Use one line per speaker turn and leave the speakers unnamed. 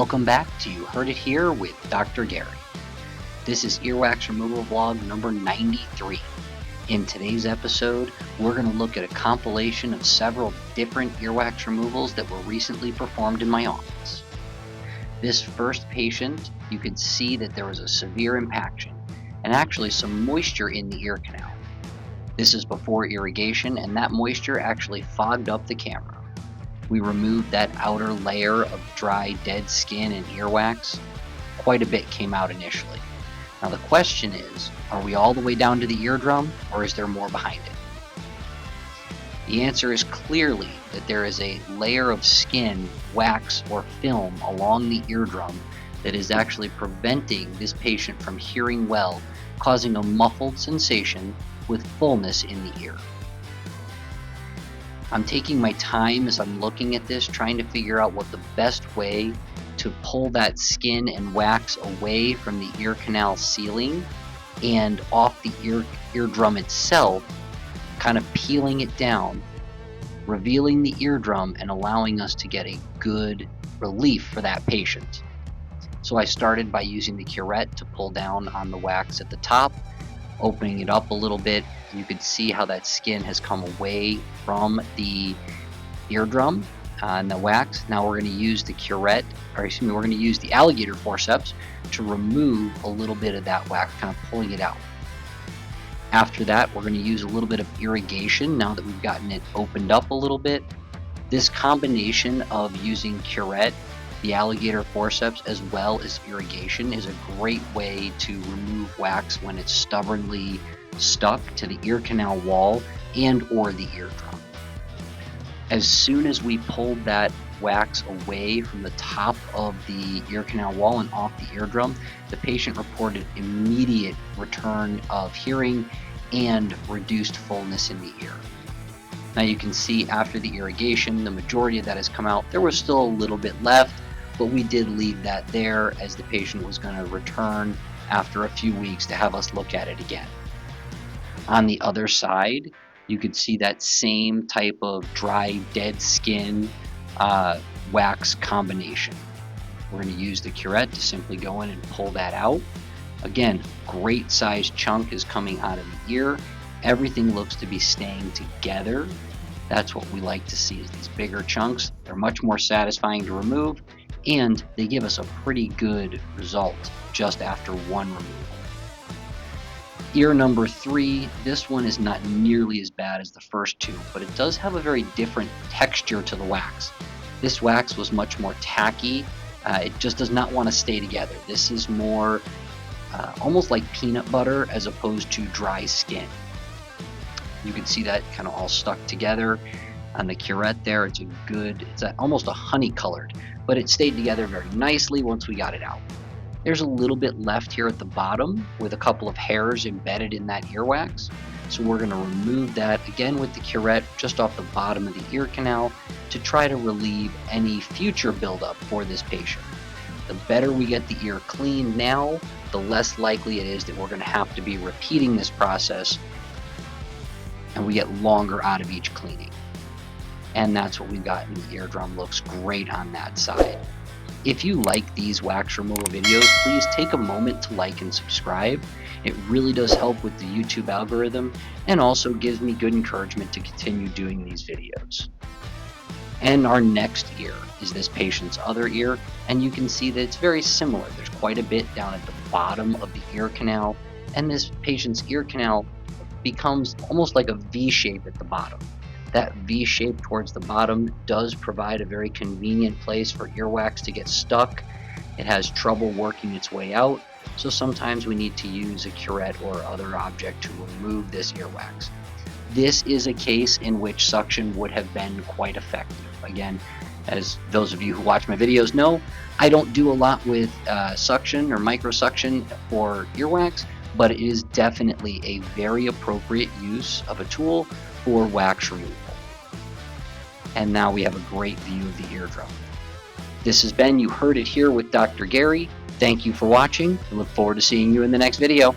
Welcome back to You Heard It Here with Dr. Gary. This is earwax removal vlog number 93. In today's episode, we're going to look at a compilation of several different earwax removals that were recently performed in my office. This first patient, you could see that there was a severe impaction and actually some moisture in the ear canal. This is before irrigation, and that moisture actually fogged up the camera. We removed that outer layer of dry, dead skin and earwax. Quite a bit came out initially. Now the question is, are we all the way down to the eardrum, or is there more behind it? The answer is clearly that there is a layer of skin, wax, or film along the eardrum that is actually preventing this patient from hearing well, causing a muffled sensation with fullness in the ear. I'm taking my time as I'm looking at this, trying to figure out what the best way to pull that skin and wax away from the ear canal ceiling and off the eardrum itself, kind of peeling it down, revealing the eardrum and allowing us to get a good relief for that patient. So I started by using the curette to pull down on the wax at the top, opening it up a little bit. You can see how that skin has come away from the eardrum and the wax. Now we're going to use the curette, or excuse me, we're going to use the alligator forceps to remove a little bit of that wax, kind of pulling it out. After that, we're going to use a little bit of irrigation now that we've gotten it opened up a little bit. This combination of using curette, the alligator forceps, as well as irrigation is a great way to remove wax when it's stubbornly stuck to the ear canal wall and or the eardrum. As soon as we pulled that wax away from the top of the ear canal wall and off the eardrum, the patient reported immediate return of hearing and reduced fullness in the ear. Now you can see after the irrigation, the majority of that has come out. There was still a little bit left, but we did leave that there as the patient was going to return after a few weeks to have us look at it again. On the other side, you could see that same type of dry, dead skin wax combination. We're going to use the curette to simply go in and pull that out. Again, great sized chunk is coming out of the ear. Everything looks to be staying together. That's what we like to see, is these bigger chunks. They're much more satisfying to remove, and they give us a pretty good result just after one removal. Ear number 3, this one is not nearly as bad as the first two, but it does have a very different texture to the wax. This wax was much more tacky. It just does not want to stay together. This is more almost like peanut butter as opposed to dry skin. You can see that kind of all stuck together on the curette there. It's almost a honey colored, but it stayed together very nicely once we got it out. There's a little bit left here at the bottom with a couple of hairs embedded in that earwax. So we're going to remove that again with the curette just off the bottom of the ear canal to try to relieve any future buildup for this patient. The better we get the ear cleaned now, the less likely it is that we're going to have to be repeating this process, and we get longer out of each cleaning. And that's what we've got in the eardrum. Looks great on that side. If you like these wax removal videos, please take a moment to like and subscribe. It really does help with the YouTube algorithm and also gives me good encouragement to continue doing these videos. And our next ear is this patient's other ear, and you can see that it's very similar. There's quite a bit down at the bottom of the ear canal, and this patient's ear canal becomes almost like a V shape at the bottom. That V shape towards the bottom does provide a very convenient place for earwax to get stuck. It has trouble working its way out, so sometimes we need to use a curette or other object to remove this earwax. This is a case in which suction would have been quite effective. Again, as those of you who watch my videos know, I don't do a lot with suction or microsuction for earwax, but it is definitely a very appropriate use of a tool for wax removal. And now we have a great view of the eardrum. This has been You Heard It Here with Dr. Gary. Thank you for watching. I look forward to seeing you in the next video.